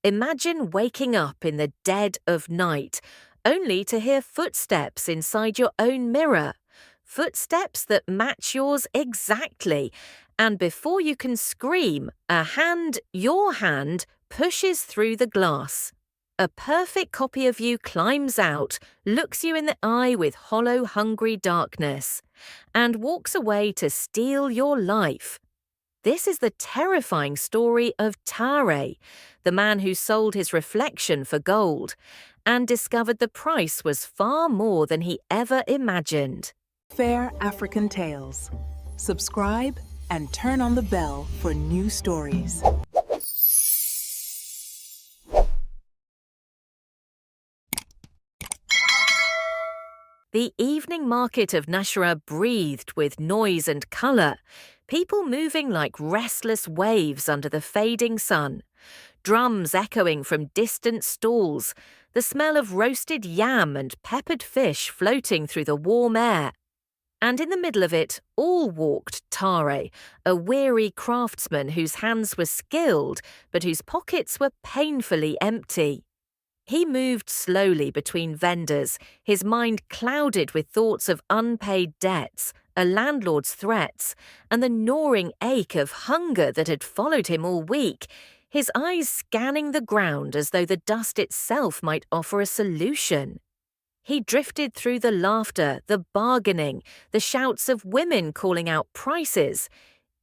Imagine waking up in the dead of night, only to hear footsteps inside your own mirror. Footsteps that match yours exactly. And before you can scream, your hand, pushes through the glass. A perfect copy of you climbs out, looks you in the eye with hollow, hungry darkness, and walks away to steal your life. This is the terrifying story of Tare, the man who sold his reflection for gold, and discovered the price was far more than he ever imagined. Fair African Tales. Subscribe and turn on the bell for new stories. The evening market of Nashra breathed with noise and colour, people moving like restless waves under the fading sun, drums echoing from distant stalls, the smell of roasted yam and peppered fish floating through the warm air. And in the middle of it all walked Tare, a weary craftsman whose hands were skilled but whose pockets were painfully empty. He moved slowly between vendors, his mind clouded with thoughts of unpaid debts, a landlord's threats, and the gnawing ache of hunger that had followed him all week, his eyes scanning the ground as though the dust itself might offer a solution. He drifted through the laughter, the bargaining, the shouts of women calling out prices.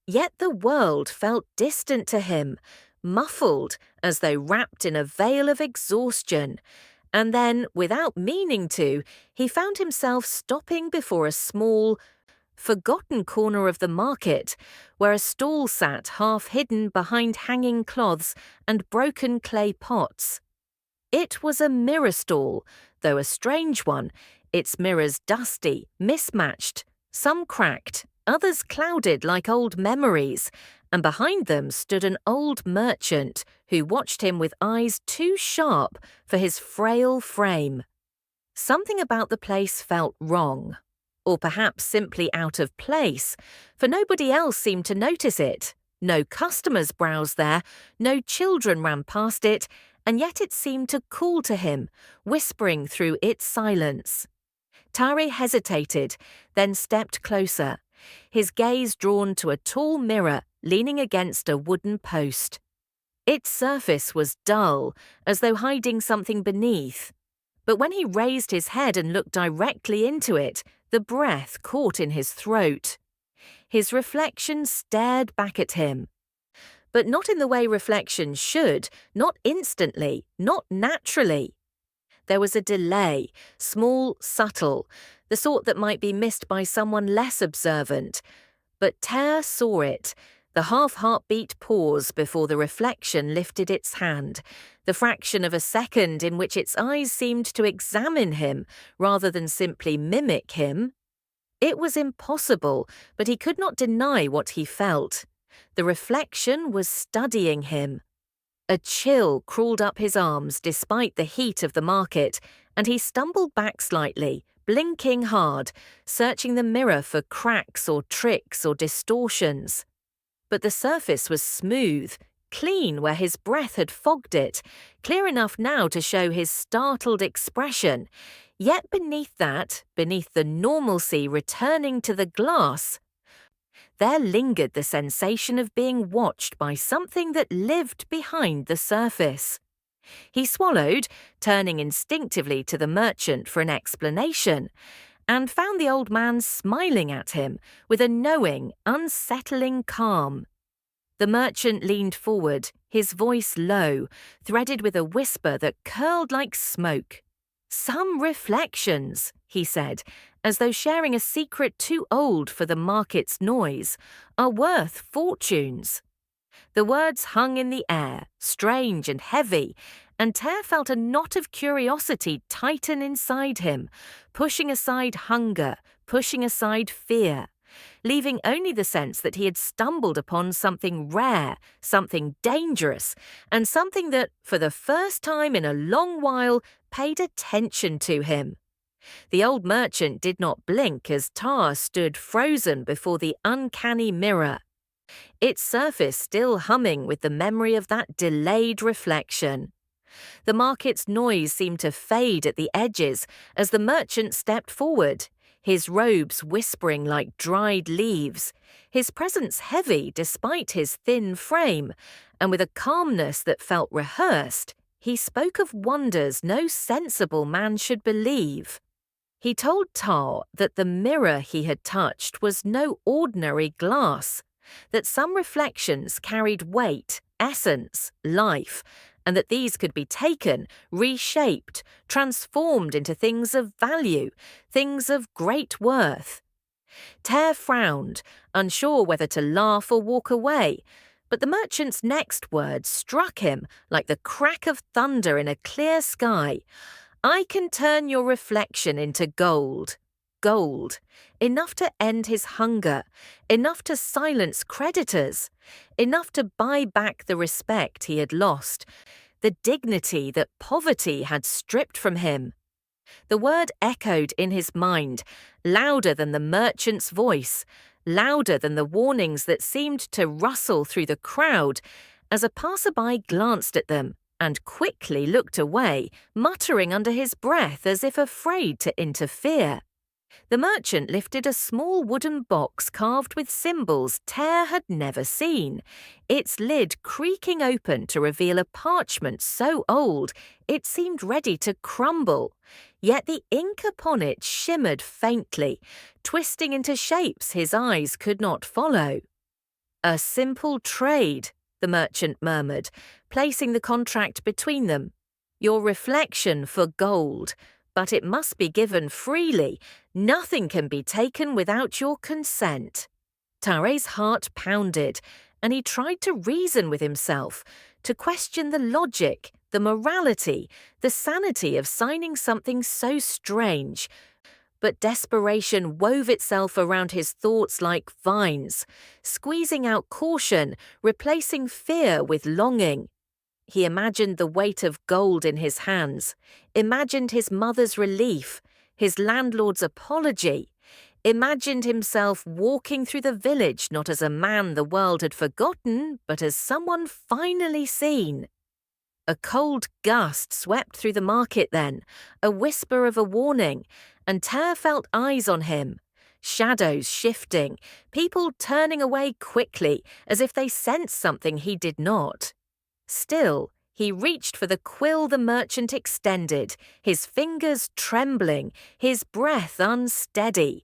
Yet the world felt distant to him, muffled as though wrapped in a veil of exhaustion. And then, without meaning to, he found himself stopping before a small, forgotten corner of the market, where a stall sat half hidden behind hanging cloths and broken clay pots. It was a mirror stall, though a strange one, its mirrors dusty, mismatched, some cracked, others clouded like old memories, and behind them stood an old merchant who watched him with eyes too sharp for his frail frame. Something about the place felt wrong, or perhaps simply out of place, for nobody else seemed to notice it. No customers browsed there, no children ran past it, and yet it seemed to call to him, whispering through its silence. Tare hesitated, then stepped closer, his gaze drawn to a tall mirror leaning against a wooden post. Its surface was dull, as though hiding something beneath. But when he raised his head and looked directly into it, the breath caught in his throat. His reflection stared back at him. But not in the way reflection should, not instantly, not naturally. There was a delay, small, subtle, the sort that might be missed by someone less observant. But Tare saw it, the half-heartbeat pause before the reflection lifted its hand, the fraction of a second in which its eyes seemed to examine him rather than simply mimic him. It was impossible, but he could not deny what he felt. The reflection was studying him. A chill crawled up his arms despite the heat of the market, and he stumbled back slightly, blinking hard, searching the mirror for cracks or tricks or distortions. But the surface was smooth, clean where his breath had fogged it, clear enough now to show his startled expression. Yet beneath that, beneath the normalcy returning to the glass, there lingered the sensation of being watched by something that lived behind the surface. He swallowed, turning instinctively to the merchant for an explanation, and found the old man smiling at him with a knowing, unsettling calm. The merchant leaned forward, his voice low, threaded with a whisper that curled like smoke. "Some reflections," he said, as though sharing a secret too old for the market's noise, "are worth fortunes." The words hung in the air, strange and heavy, and Tare felt a knot of curiosity tighten inside him, pushing aside hunger, pushing aside fear, leaving only the sense that he had stumbled upon something rare, something dangerous, and something that, for the first time in a long while, paid attention to him. The old merchant did not blink as Tare stood frozen before the uncanny mirror. its surface still humming with the memory of that delayed reflection. The market's noise seemed to fade at the edges as the merchant stepped forward, his robes whispering like dried leaves, his presence heavy despite his thin frame, and with a calmness that felt rehearsed, he spoke of wonders no sensible man should believe. He told Tar that the mirror he had touched was no ordinary glass, that some reflections carried weight, essence, life, and that these could be taken, reshaped, transformed into things of value, things of great worth. Ter frowned, unsure whether to laugh or walk away, but the merchant's next words struck him like the crack of thunder in a clear sky. I can turn your reflection into gold. Gold. Enough to end his hunger, enough to silence creditors, enough to buy back the respect he had lost, the dignity that poverty had stripped from him. The word echoed in his mind, louder than the merchant's voice, louder than the warnings that seemed to rustle through the crowd, as a passerby glanced at them and quickly looked away, muttering under his breath as if afraid to interfere. The merchant lifted a small wooden box carved with symbols Ter had never seen, its lid creaking open to reveal a parchment so old it seemed ready to crumble, yet the ink upon it shimmered faintly, twisting into shapes his eyes could not follow. A simple trade, the merchant murmured, placing the contract between them. Your reflection for gold, but it must be given freely. Nothing can be taken without your consent. Tare's heart pounded, and he tried to reason with himself, to question the logic, the morality, the sanity of signing something so strange. But desperation wove itself around his thoughts like vines, squeezing out caution, replacing fear with longing. He imagined the weight of gold in his hands, imagined his mother's relief, his landlord's apology, imagined himself walking through the village not as a man the world had forgotten, but as someone finally seen. A cold gust swept through the market then, a whisper of a warning, and Ter felt eyes on him. Shadows shifting, people turning away quickly as if they sensed something he did not. Still, he reached for the quill the merchant extended, his fingers trembling, his breath unsteady,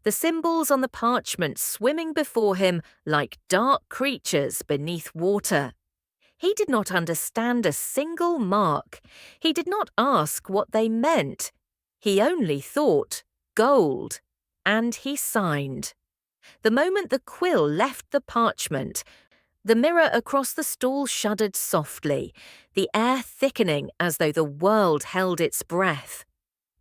the symbols on the parchment swimming before him like dark creatures beneath water. He did not understand a single mark. He did not ask what they meant. He only thought, gold. And he signed. The moment the quill left the parchment, the mirror across the stall shuddered softly, the air thickening as though the world held its breath.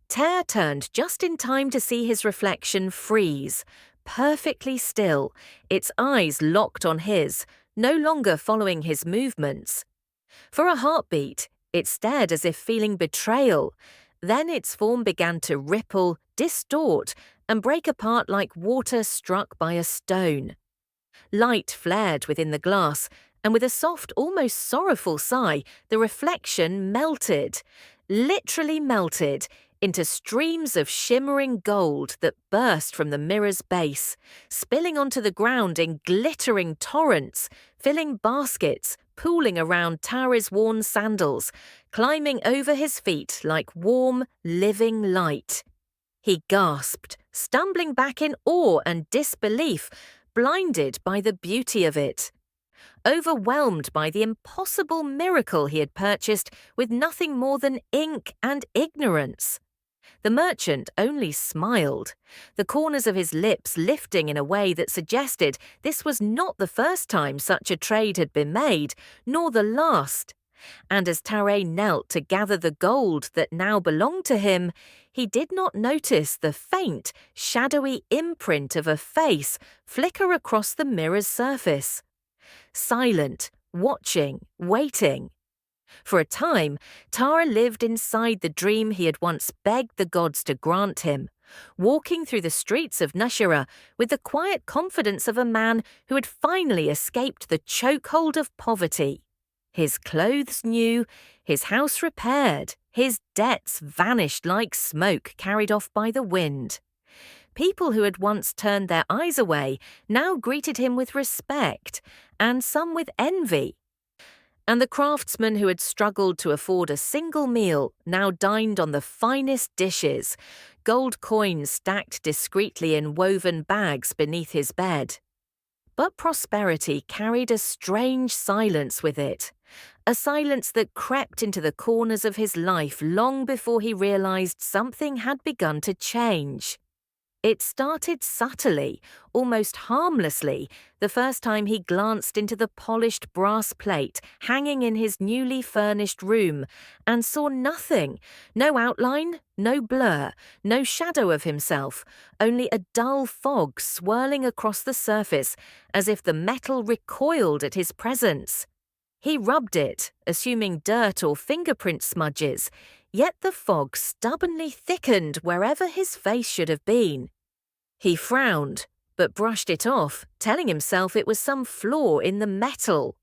Ter turned just in time to see his reflection freeze, perfectly still, its eyes locked on his, no longer following his movements. For a heartbeat, it stared as if feeling betrayal. Then its form began to ripple, distort, and break apart like water struck by a stone. Light flared within the glass, and with a soft, almost sorrowful sigh, the reflection melted, literally melted, into streams of shimmering gold that burst from the mirror's base, spilling onto the ground in glittering torrents, filling baskets, pooling around Tare's worn sandals, climbing over his feet like warm, living light. He gasped, stumbling back in awe and disbelief, blinded by the beauty of it. Overwhelmed by the impossible miracle he had purchased with nothing more than ink and ignorance. The merchant only smiled, the corners of his lips lifting in a way that suggested this was not the first time such a trade had been made, nor the last. And as Tare knelt to gather the gold that now belonged to him, he did not notice the faint, shadowy imprint of a face flicker across the mirror's surface. Silent, watching, waiting. For a time, Tara lived inside the dream he had once begged the gods to grant him, walking through the streets of Nashira with the quiet confidence of a man who had finally escaped the chokehold of poverty. His clothes new, his house repaired, his debts vanished like smoke carried off by the wind. People who had once turned their eyes away now greeted him with respect, and some with envy. And the craftsman who had struggled to afford a single meal now dined on the finest dishes, gold coins stacked discreetly in woven bags beneath his bed. But prosperity carried a strange silence with it, a silence that crept into the corners of his life long before he realized something had begun to change. It started subtly, almost harmlessly, the first time he glanced into the polished brass plate hanging in his newly furnished room and saw nothing, no outline, no blur, no shadow of himself, only a dull fog swirling across the surface as if the metal recoiled at his presence. He rubbed it, assuming dirt or fingerprint smudges, yet the fog stubbornly thickened wherever his face should have been. He frowned, but brushed it off, telling himself it was some flaw in the metal.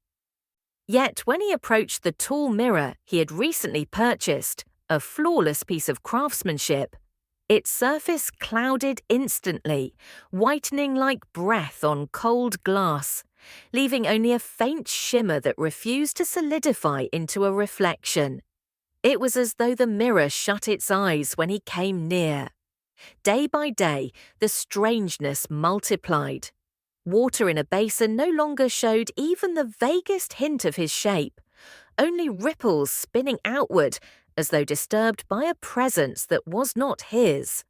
Yet when he approached the tall mirror he had recently purchased, a flawless piece of craftsmanship, its surface clouded instantly, whitening like breath on cold glass, leaving only a faint shimmer that refused to solidify into a reflection. It was as though the mirror shut its eyes when he came near. Day by day, the strangeness multiplied. Water in a basin no longer showed even the vaguest hint of his shape, only ripples spinning outward as though disturbed by a presence that was not his.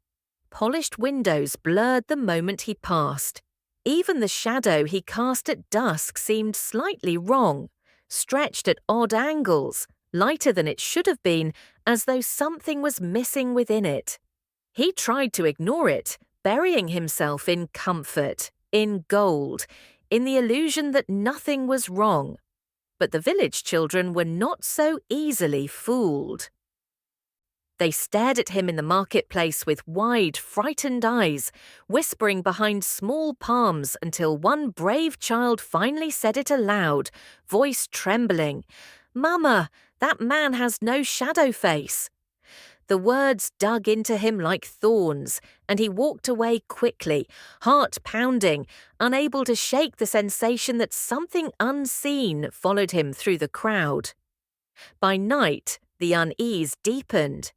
Polished windows blurred the moment he passed. Even the shadow he cast at dusk seemed slightly wrong, stretched at odd angles, lighter than it should have been, as though something was missing within it. He tried to ignore it, burying himself in comfort, in gold, in the illusion that nothing was wrong. But the village children were not so easily fooled. They stared at him in the marketplace with wide, frightened eyes, whispering behind small palms until one brave child finally said it aloud, voice trembling, "Mama, that man has no shadow face." The words dug into him like thorns, and he walked away quickly, heart pounding, unable to shake the sensation that something unseen followed him through the crowd. By night, the unease deepened.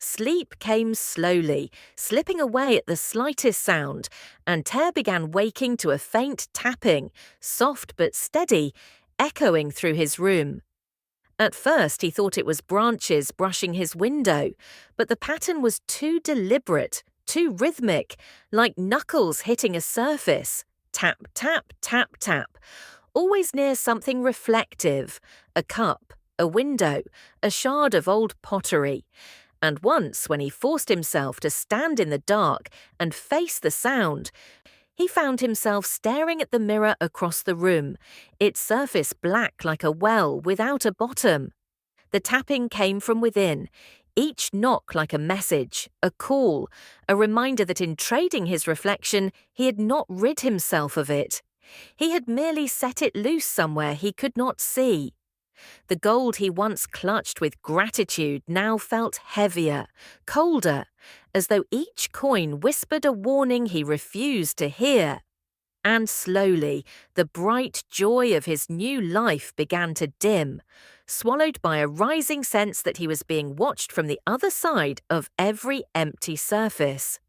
Sleep came slowly, slipping away at the slightest sound, and Ter began waking to a faint tapping, soft but steady, echoing through his room. At first he thought it was branches brushing his window, but the pattern was too deliberate, too rhythmic, like knuckles hitting a surface. Tap, tap, tap, tap. Always near something reflective, a cup, a window, a shard of old pottery. And once, when he forced himself to stand in the dark and face the sound, he found himself staring at the mirror across the room, its surface black like a well without a bottom. The tapping came from within, each knock like a message, a call, a reminder that in trading his reflection, he had not rid himself of it. He had merely set it loose somewhere he could not see. The gold he once clutched with gratitude now felt heavier, colder, as though each coin whispered a warning he refused to hear. And slowly, the bright joy of his new life began to dim, swallowed by a rising sense that he was being watched from the other side of every empty surface.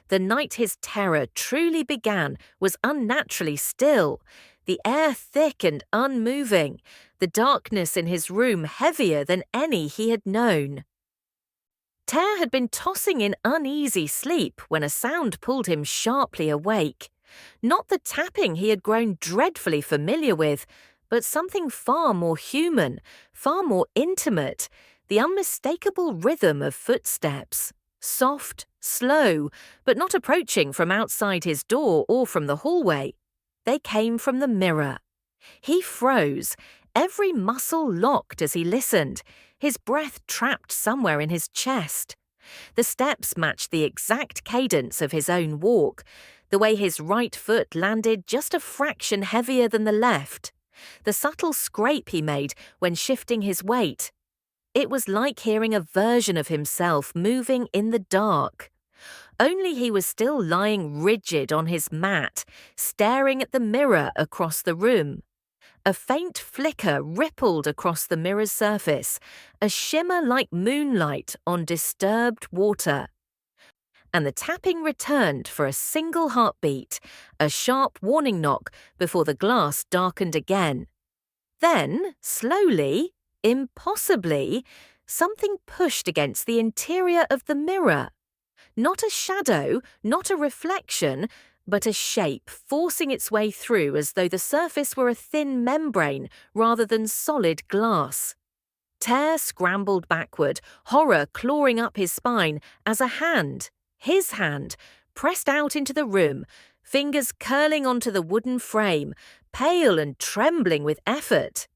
The night his terror truly began was unnaturally still, the air thick and unmoving, the darkness in his room heavier than any he had known. Ter had been tossing in uneasy sleep when a sound pulled him sharply awake. Not the tapping he had grown dreadfully familiar with, but something far more human, far more intimate, the unmistakable rhythm of footsteps. Soft, slow, but not approaching from outside his door or from the hallway. They came from the mirror. He froze, every muscle locked as he listened, his breath trapped somewhere in his chest. The steps matched the exact cadence of his own walk, the way his right foot landed just a fraction heavier than the left, the subtle scrape he made when shifting his weight. It was like hearing a version of himself moving in the dark. Only he was still lying rigid on his mat, staring at the mirror across the room. A faint flicker rippled across the mirror's surface, a shimmer like moonlight on disturbed water. And the tapping returned for a single heartbeat, a sharp warning knock before the glass darkened again. Then, slowly, impossibly, something pushed against the interior of the mirror. Not a shadow, not a reflection, but a shape forcing its way through as though the surface were a thin membrane rather than solid glass. Ter scrambled backward, horror clawing up his spine as a hand, his hand, pressed out into the room, fingers curling onto the wooden frame, pale and trembling with effort.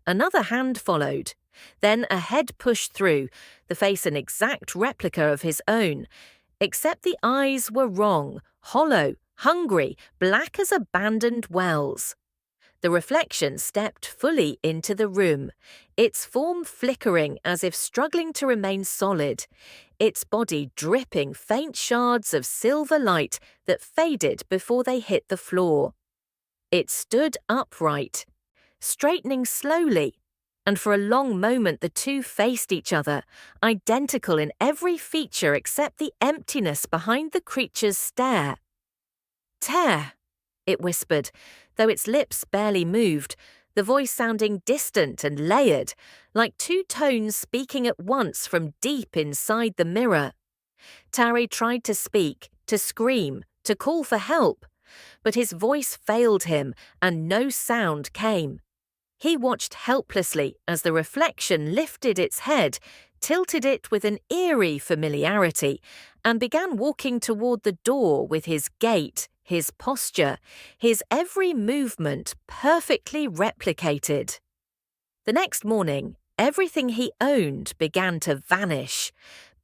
Another hand followed. Then a head pushed through, the face an exact replica of his own, except the eyes were wrong, hollow, hungry, black as abandoned wells. The reflection stepped fully into the room, its form flickering as if struggling to remain solid, its body dripping faint shards of silver light that faded before they hit the floor. It stood upright, straightening slowly, and for a long moment the two faced each other, identical in every feature except the emptiness behind the creature's stare. "Ter," it whispered, though its lips barely moved, the voice sounding distant and layered, like two tones speaking at once from deep inside the mirror. Tari tried to speak, to scream, to call for help, but his voice failed him and no sound came. He watched helplessly as the reflection lifted its head, tilted it with an eerie familiarity, and began walking toward the door with his gait, his posture, his every movement perfectly replicated. The next morning, everything he owned began to vanish.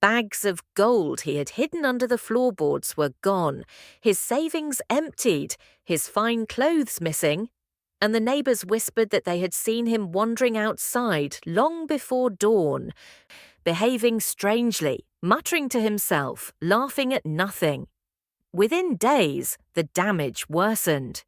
Bags of gold he had hidden under the floorboards were gone, his savings emptied, his fine clothes missing, and the neighbours whispered that they had seen him wandering outside long before dawn, behaving strangely, muttering to himself, laughing at nothing. Within days, the damage worsened.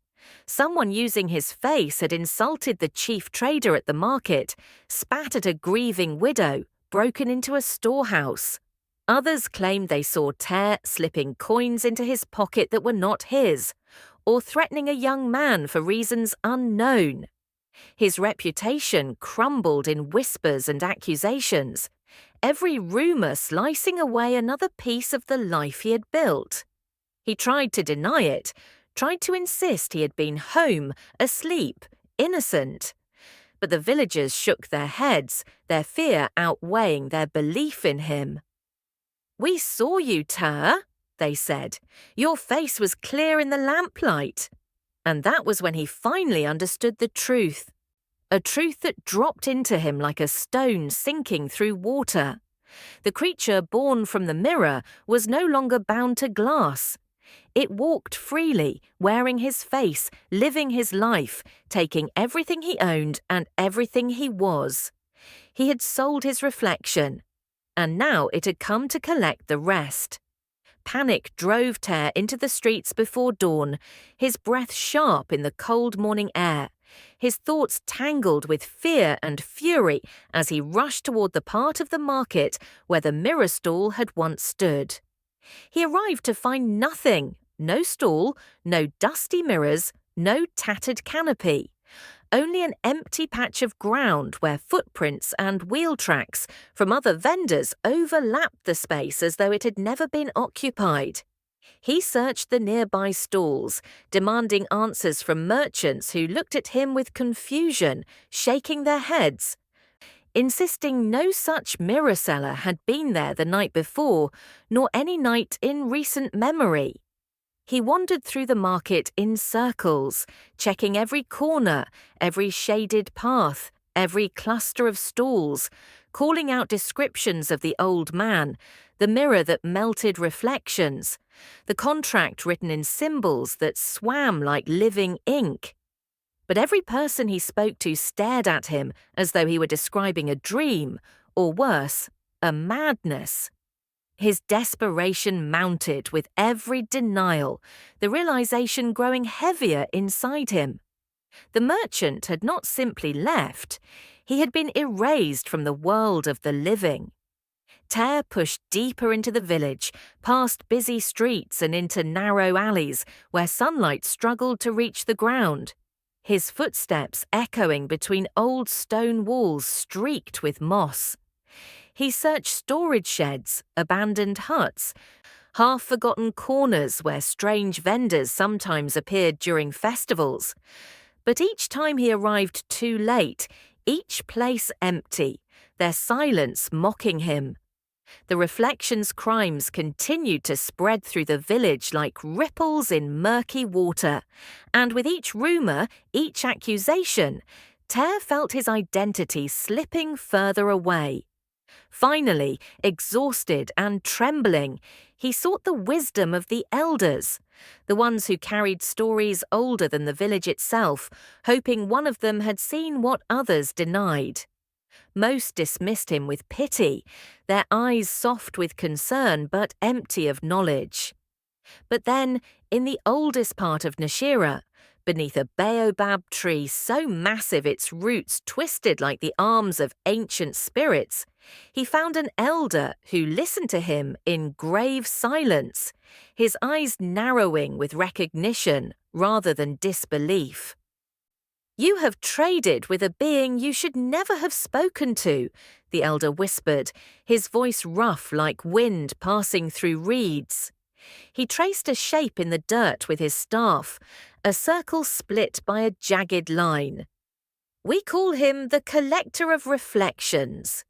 Someone using his face had insulted the chief trader at the market, spat at a grieving widow, broken into a storehouse. Others claimed they saw Ter slipping coins into his pocket that were not his, or threatening a young man for reasons unknown. His reputation crumbled in whispers and accusations, every rumour slicing away another piece of the life he had built. He tried to deny it, tried to insist he had been home, asleep, innocent. But the villagers shook their heads, their fear outweighing their belief in him. "We saw you, Ter," they said. "Your face was clear in the lamplight." And that was when he finally understood the truth. A truth that dropped into him like a stone sinking through water. The creature born from the mirror was no longer bound to glass. It walked freely, wearing his face, living his life, taking everything he owned and everything he was. He had sold his reflection, and now it had come to collect the rest. Panic drove Ter into the streets before dawn, his breath sharp in the cold morning air, his thoughts tangled with fear and fury as he rushed toward the part of the market where the mirror stall had once stood. He arrived to find nothing, no stall, no dusty mirrors, no tattered canopy. Only an empty patch of ground where footprints and wheel tracks from other vendors overlapped the space as though it had never been occupied. He searched the nearby stalls, demanding answers from merchants who looked at him with confusion, shaking their heads, insisting no such mirror seller had been there the night before, nor any night in recent memory. He wandered through the market in circles, checking every corner, every shaded path, every cluster of stalls, calling out descriptions of the old man, the mirror that melted reflections, the contract written in symbols that swam like living ink. But every person he spoke to stared at him as though he were describing a dream, or worse, a madness. His desperation mounted with every denial, the realization growing heavier inside him. The merchant had not simply left, he had been erased from the world of the living. Ter pushed deeper into the village, past busy streets and into narrow alleys where sunlight struggled to reach the ground, his footsteps echoing between old stone walls streaked with moss. He searched storage sheds, abandoned huts, half-forgotten corners where strange vendors sometimes appeared during festivals. But each time he arrived too late, each place empty, their silence mocking him. The reflections' crimes continued to spread through the village like ripples in murky water, and with each rumour, each accusation, Ter felt his identity slipping further away. Finally, exhausted and trembling, he sought the wisdom of the elders, the ones who carried stories older than the village itself, hoping one of them had seen what others denied. Most dismissed him with pity, their eyes soft with concern but empty of knowledge. But then, in the oldest part of Nashira, beneath a baobab tree so massive its roots twisted like the arms of ancient spirits, he found an elder who listened to him in grave silence, his eyes narrowing with recognition rather than disbelief. "You have traded with a being you should never have spoken to," the elder whispered, his voice rough like wind passing through reeds. He traced a shape in the dirt with his staff, a circle split by a jagged line. "We call him the Collector of Reflections."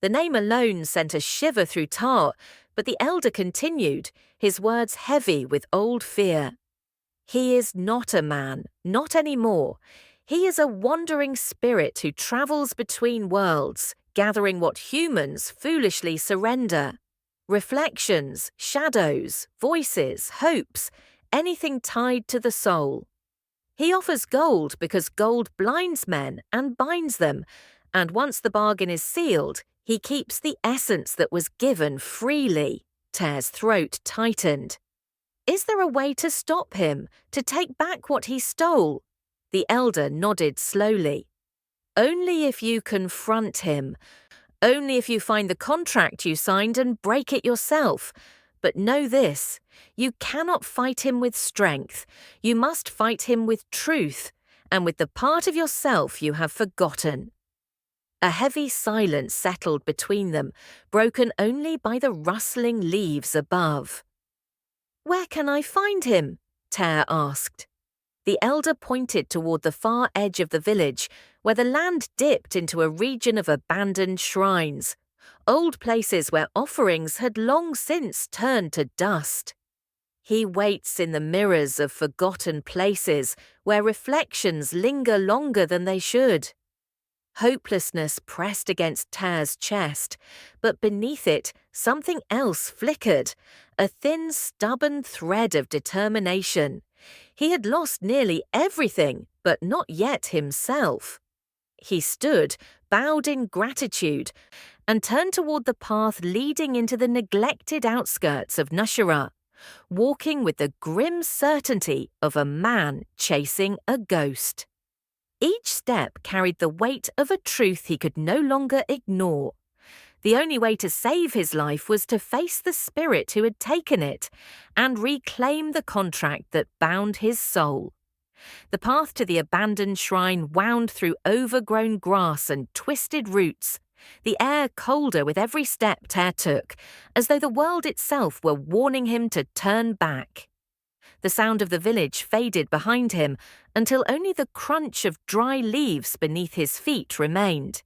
The name alone sent a shiver through Tar, but the elder continued, his words heavy with old fear. "He is not a man, not anymore. He is a wandering spirit who travels between worlds, gathering what humans foolishly surrender. Reflections, shadows, voices, hopes, anything tied to the soul. He offers gold because gold blinds men and binds them, and once the bargain is sealed, he keeps the essence that was given freely." Ter's throat tightened. "Is there a way to stop him, to take back what he stole?" The elder nodded slowly. "Only if you confront him. Only if you find the contract you signed and break it yourself. But know this, you cannot fight him with strength. You must fight him with truth, and with the part of yourself you have forgotten." A heavy silence settled between them, broken only by the rustling leaves above. "Where can I find him?" Ter asked. The elder pointed toward the far edge of the village, where the land dipped into a region of abandoned shrines, old places where offerings had long since turned to dust. "He waits in the mirrors of forgotten places, where reflections linger longer than they should." Hopelessness pressed against Ter's chest, but beneath it something else flickered, a thin, stubborn thread of determination. He had lost nearly everything, but not yet himself. He stood, bowed in gratitude, and turned toward the path leading into the neglected outskirts of Nashira, walking with the grim certainty of a man chasing a ghost. Each step carried the weight of a truth he could no longer ignore. The only way to save his life was to face the spirit who had taken it and reclaim the contract that bound his soul. The path to the abandoned shrine wound through overgrown grass and twisted roots, the air colder with every step Ter took, as though the world itself were warning him to turn back. The sound of the village faded behind him until only the crunch of dry leaves beneath his feet remained,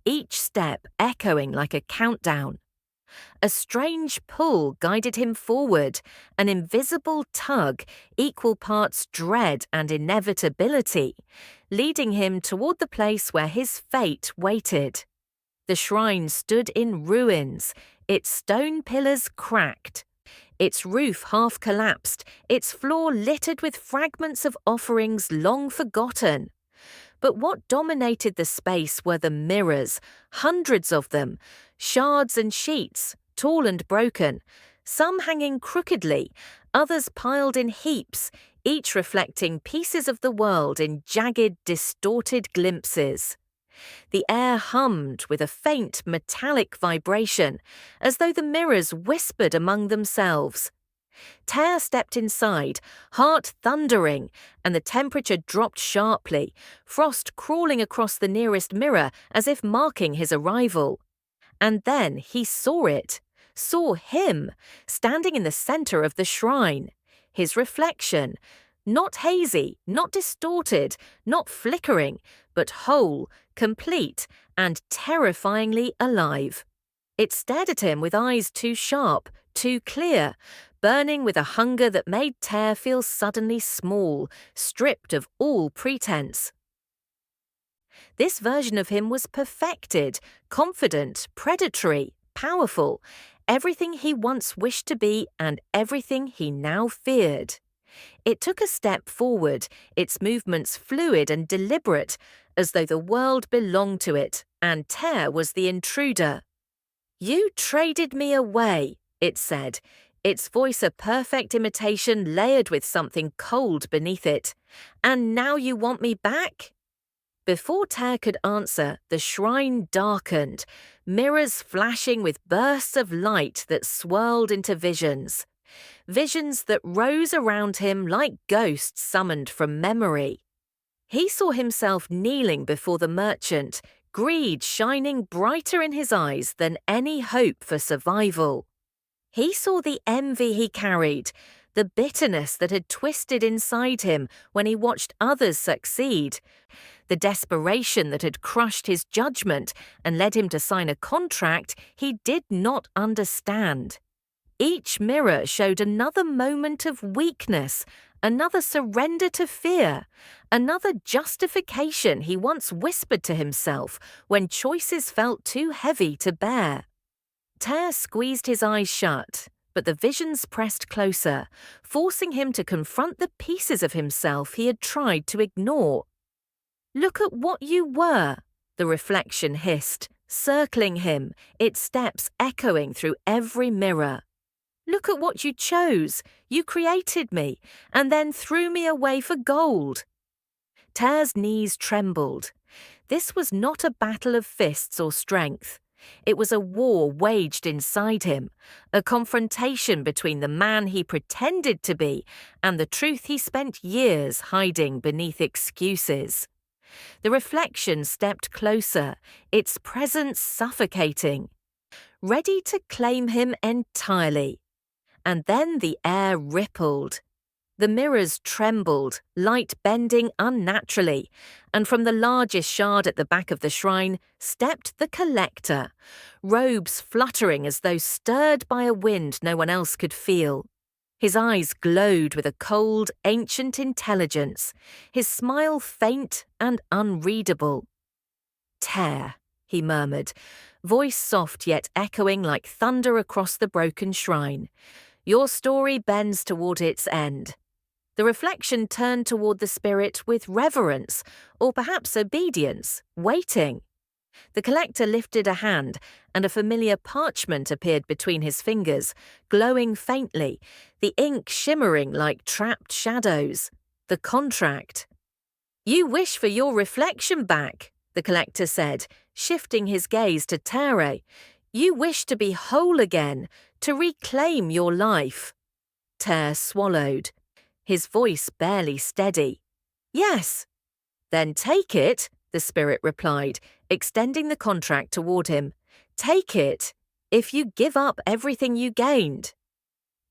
each step echoing like a countdown. A strange pull guided him forward, an invisible tug, equal parts dread and inevitability, leading him toward the place where his fate waited. The shrine stood in ruins, its stone pillars cracked, its roof half collapsed, its floor littered with fragments of offerings long forgotten. But what dominated the space were the mirrors, hundreds of them, shards and sheets, tall and broken, some hanging crookedly, others piled in heaps, each reflecting pieces of the world in jagged, distorted glimpses. The air hummed with a faint metallic vibration, as though the mirrors whispered among themselves. Ter stepped inside, heart thundering, and the temperature dropped sharply, frost crawling across the nearest mirror as if marking his arrival. And then he saw it, saw him, standing in the center of the shrine, his reflection, not hazy, not distorted, not flickering, but whole, complete, and terrifyingly alive. It stared at him with eyes too sharp, too clear, burning with a hunger that made Ter feel suddenly small, stripped of all pretense. This version of him was perfected, confident, predatory, powerful, everything he once wished to be and everything he now feared. It took a step forward, its movements fluid and deliberate, as though the world belonged to it, and Ter was the intruder. "You traded me away," it said, its voice a perfect imitation layered with something cold beneath it. "And now you want me back?" Before Ter could answer, the shrine darkened, mirrors flashing with bursts of light that swirled into visions. Visions that rose around him like ghosts summoned from memory. He saw himself kneeling before the merchant, greed shining brighter in his eyes than any hope for survival. He saw the envy he carried, the bitterness that had twisted inside him when he watched others succeed, the desperation that had crushed his judgment and led him to sign a contract he did not understand. Each mirror showed another moment of weakness, another surrender to fear, another justification he once whispered to himself when choices felt too heavy to bear. Ter squeezed his eyes shut, but the visions pressed closer, forcing him to confront the pieces of himself he had tried to ignore. "Look at what you were," the reflection hissed, circling him, its steps echoing through every mirror. "Look at what you chose. You created me, and then threw me away for gold." Ter's knees trembled. This was not a battle of fists or strength. It was a war waged inside him, a confrontation between the man he pretended to be and the truth he spent years hiding beneath excuses. The reflection stepped closer, its presence suffocating, ready to claim him entirely. And then the air rippled. The mirrors trembled, light bending unnaturally, and from the largest shard at the back of the shrine stepped the collector, robes fluttering as though stirred by a wind no one else could feel. His eyes glowed with a cold, ancient intelligence, his smile faint and unreadable. "Ter," he murmured, voice soft yet echoing like thunder across the broken shrine. "Your story bends toward its end." The reflection turned toward the spirit with reverence, or perhaps obedience, waiting. The collector lifted a hand, and a familiar parchment appeared between his fingers, glowing faintly, the ink shimmering like trapped shadows. The contract. "You wish for your reflection back," the collector said, shifting his gaze to Ter. "You wish to be whole again, to reclaim your life." Ter swallowed, his voice barely steady. "Yes." "Then take it," the spirit replied, extending the contract toward him. "Take it, if you give up everything you gained."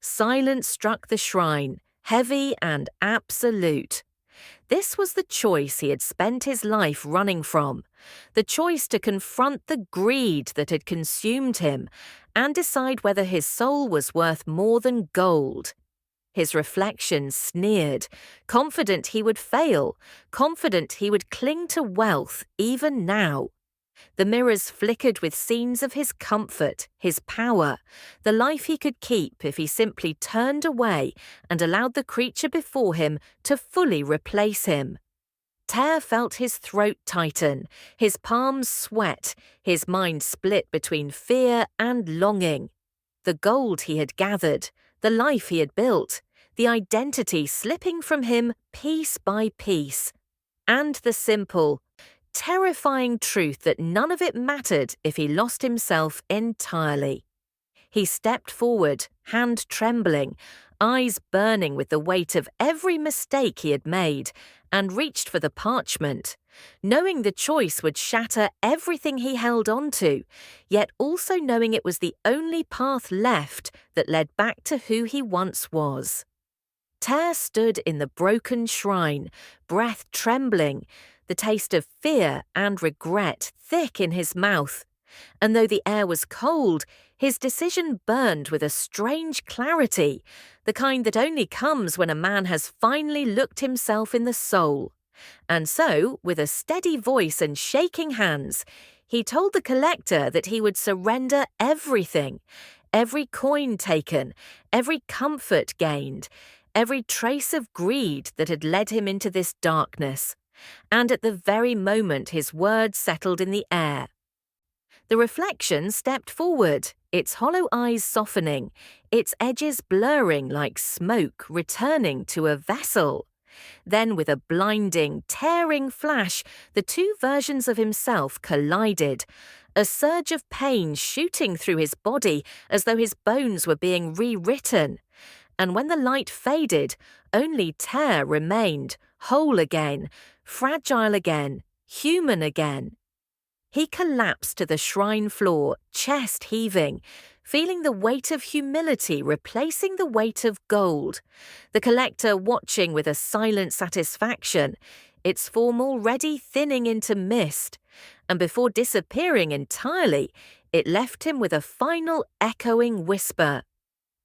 Silence struck the shrine, heavy and absolute. This was the choice he had spent his life running from, the choice to confront the greed that had consumed him and decide whether his soul was worth more than gold. His reflection sneered, confident he would fail, confident he would cling to wealth even now. The mirrors flickered with scenes of his comfort, his power, the life he could keep if he simply turned away and allowed the creature before him to fully replace him. Ter felt his throat tighten, his palms sweat, his mind split between fear and longing. The gold he had gathered, the life he had built, the identity slipping from him piece by piece, and the simple, terrifying truth that none of it mattered if he lost himself entirely. He stepped forward, hand trembling, eyes burning with the weight of every mistake he had made, and reached for the parchment, knowing the choice would shatter everything he held on to, yet also knowing it was the only path left that led back to who he once was. Ter stood in the broken shrine, breath trembling, the taste of fear and regret thick in his mouth. And though the air was cold, his decision burned with a strange clarity, the kind that only comes when a man has finally looked himself in the soul. And so, with a steady voice and shaking hands, he told the collector that he would surrender everything, every coin taken, every comfort gained, every trace of greed that had led him into this darkness. And at the very moment his words settled in the air, the reflection stepped forward, its hollow eyes softening, its edges blurring like smoke returning to a vessel. Then with a blinding, tearing flash, the two versions of himself collided, a surge of pain shooting through his body as though his bones were being rewritten. And when the light faded, only Ter remained, whole again, fragile again, human again. He collapsed to the shrine floor, chest heaving, feeling the weight of humility replacing the weight of gold, the collector watching with a silent satisfaction, its form already thinning into mist, and before disappearing entirely, it left him with a final echoing whisper.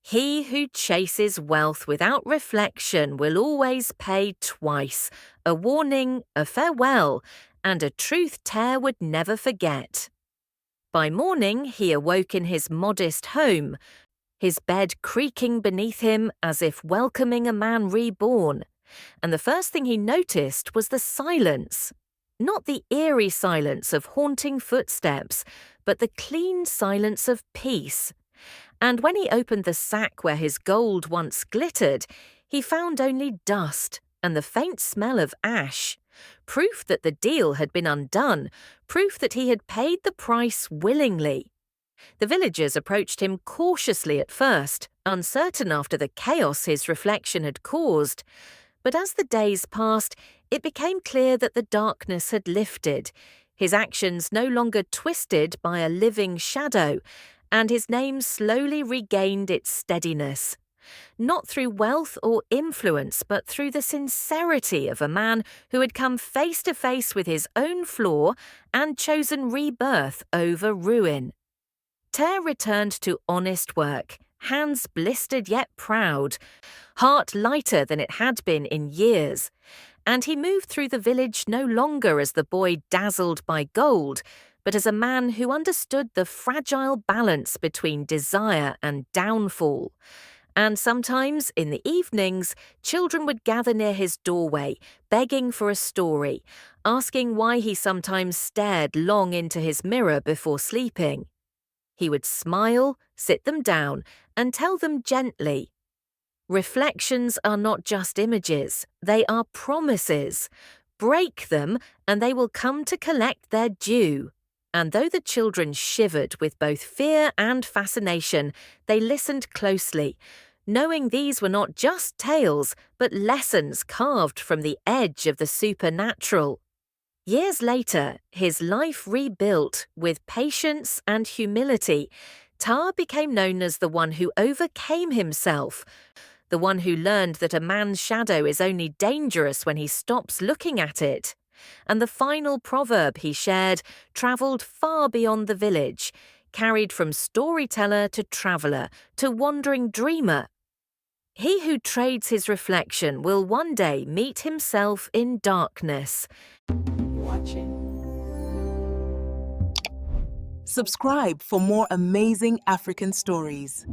He who chases wealth without reflection will always pay twice, a warning, a farewell, and a truth Ter would never forget. By morning he awoke in his modest home, his bed creaking beneath him as if welcoming a man reborn, and the first thing he noticed was the silence. Not the eerie silence of haunting footsteps, but the clean silence of peace. And when he opened the sack where his gold once glittered, he found only dust and the faint smell of ash. Proof that the deal had been undone, proof that he had paid the price willingly. The villagers approached him cautiously at first, uncertain after the chaos his reflection had caused. But as the days passed, it became clear that the darkness had lifted, his actions no longer twisted by a living shadow, and his name slowly regained its steadiness. Not through wealth or influence, but through the sincerity of a man who had come face to face with his own flaw and chosen rebirth over ruin. Ter returned to honest work, hands blistered yet proud, heart lighter than it had been in years, and he moved through the village no longer as the boy dazzled by gold, but as a man who understood the fragile balance between desire and downfall. And sometimes, in the evenings, children would gather near his doorway, begging for a story, asking why he sometimes stared long into his mirror before sleeping. He would smile, sit them down, and tell them gently, reflections are not just images, they are promises. Break them, and they will come to collect their due. And though the children shivered with both fear and fascination, they listened closely, knowing these were not just tales, but lessons carved from the edge of the supernatural. Years later, his life rebuilt with patience and humility, Ter became known as the one who overcame himself, the one who learned that a man's shadow is only dangerous when he stops looking at it. And the final proverb he shared travelled far beyond the village, carried from storyteller to traveller to wandering dreamer. He who trades his reflection will one day meet himself in darkness. Watching. Subscribe for more amazing African stories.